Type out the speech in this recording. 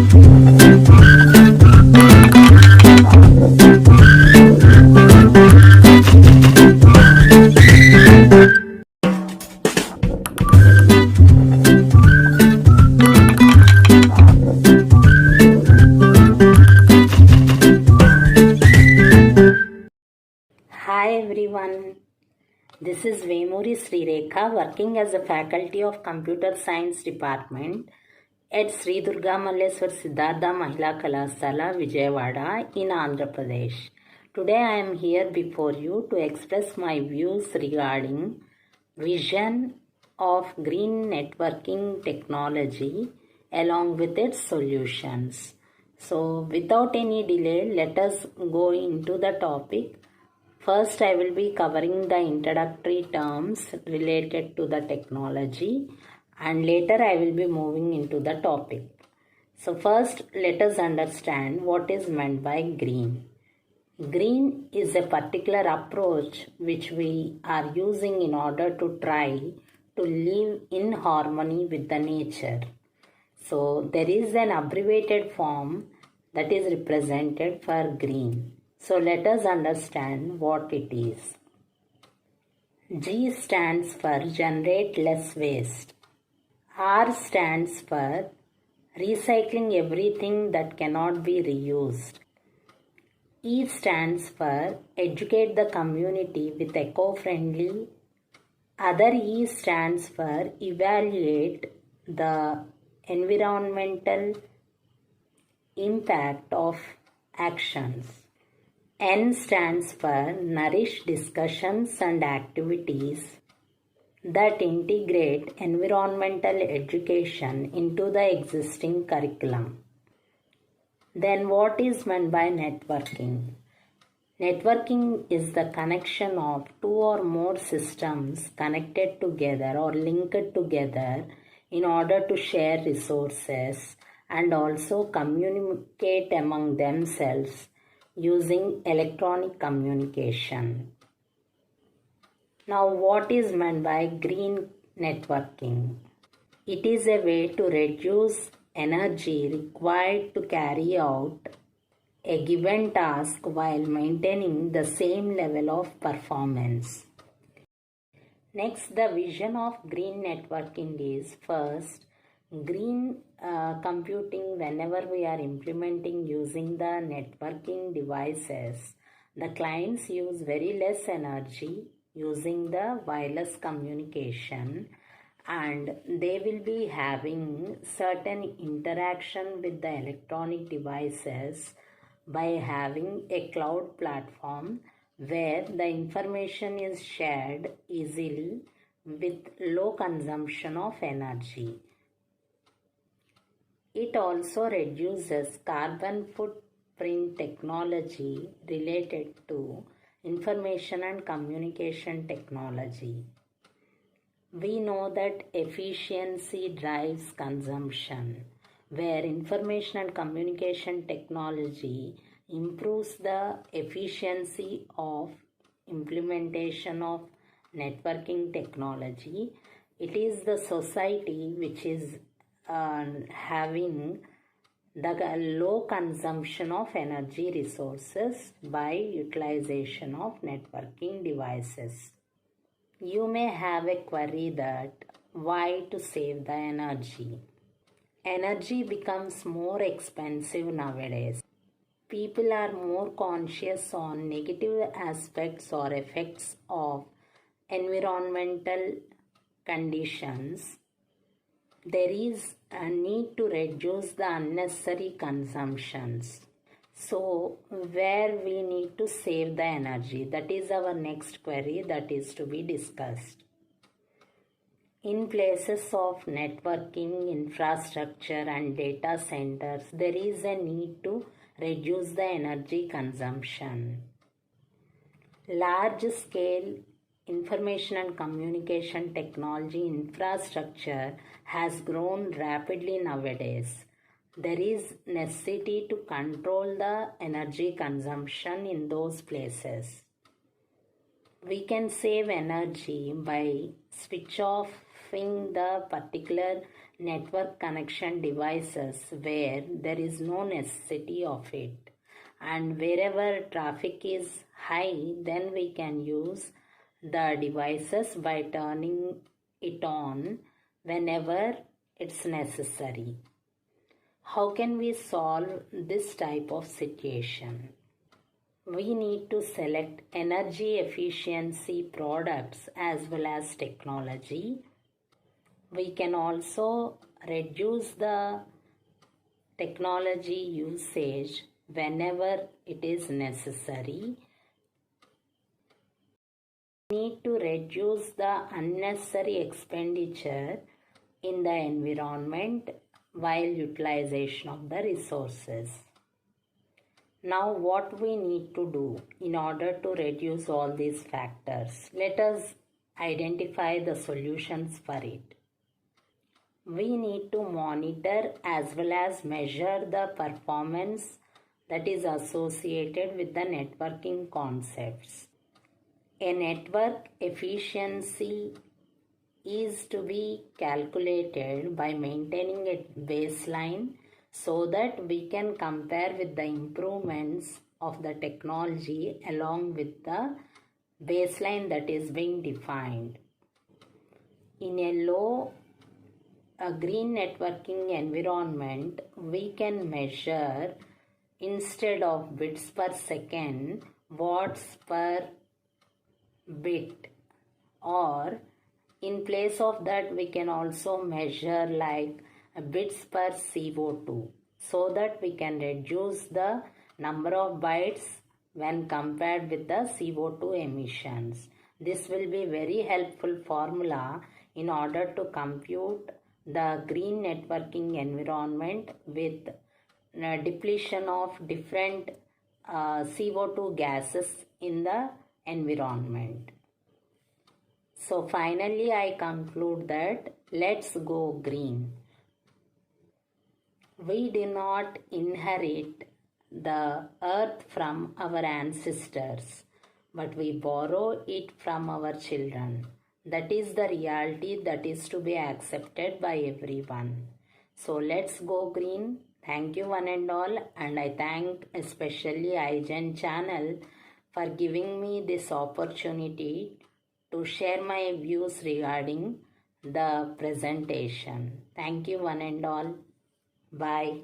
Hi everyone, this is Vemuri Sree Rekha working as a faculty of Computer Science Department at Sree Durga Malleswara Siddhartha Mahila Kalasala, Vijayawada in Andhra Pradesh. Today I am here before you to express my views regarding vision of green networking technology along with its solutions. So without any delay, let us go into the topic. First, I will be covering the introductory terms related to the technology, and later I will be moving into the topic. So first, let us understand what is meant by green. Green is a particular approach which we are using in order to try to live in harmony with the nature. So there is an abbreviated form that is represented for green. So let us understand what it is. G stands for generate less waste. R stands for recycling everything that cannot be reused. E stands for educate the community with eco-friendly. Other E stands for evaluate the environmental impact of actions. N stands for nourish discussions and activities that integrate environmental education into the existing curriculum. Then what is meant by networking? Networking is the connection of two or more systems connected together or linked together in order to share resources and also communicate among themselves using electronic communication. Now, what is meant by green networking? It is a way to reduce energy required to carry out a given task while maintaining the same level of performance. Next, the vision of green networking is first, green computing. Whenever we are implementing using the networking devices, the clients use very less energy using the wireless communication, and they will be having certain interaction with the electronic devices by having a cloud platform where the information is shared easily with low consumption of energy. It also reduces carbon footprint technology related to information and communication technology. We know that efficiency drives consumption, where information and communication technology improves the efficiency of implementation of networking technology. It is the society which is having the low consumption of energy resources by utilization of networking devices. You may have a query that why to save the energy? Energy becomes more expensive nowadays. People are more conscious on negative aspects or effects of environmental conditions. There is a need to reduce the unnecessary consumptions. So, where we need to save the energy? That is our next query that is to be discussed. In places of networking, infrastructure and data centers, there is a need to reduce the energy consumption. Large scale information and communication technology infrastructure has grown rapidly nowadays. There is necessity to control the energy consumption in those places. We can save energy by switch offing the particular network connection devices where there is no necessity of it, and wherever traffic is high, then we can use the devices by turning it on whenever it's necessary. How can we solve this type of situation? We need to select energy efficiency products as well as technology. We can also reduce the technology usage whenever it is necessary. We need to reduce the unnecessary expenditure in the environment while utilization of the resources. Now what we need to do in order to reduce all these factors? Let us identify the solutions for it. We need to monitor as well as measure the performance that is associated with the networking concepts. A network efficiency is to be calculated by maintaining a baseline so that we can compare with the improvements of the technology along with the baseline that is being defined. In a green networking environment, we can measure, instead of bits per second, watts per bit, or in place of that we can also measure like bits per CO2, so that we can reduce the number of bytes when compared with the CO2 emissions. This will be very helpful formula in order to compute the green networking environment with depletion of different CO2 gases in the environment. So finally I conclude that let's go green. We do not inherit the earth from our ancestors, but we borrow it from our children. That is the reality that is to be accepted by everyone. So let's go green. Thank you one and all, and I thank especially IGEN channel for giving me this opportunity to share my views regarding the presentation. Thank you one and all. Bye.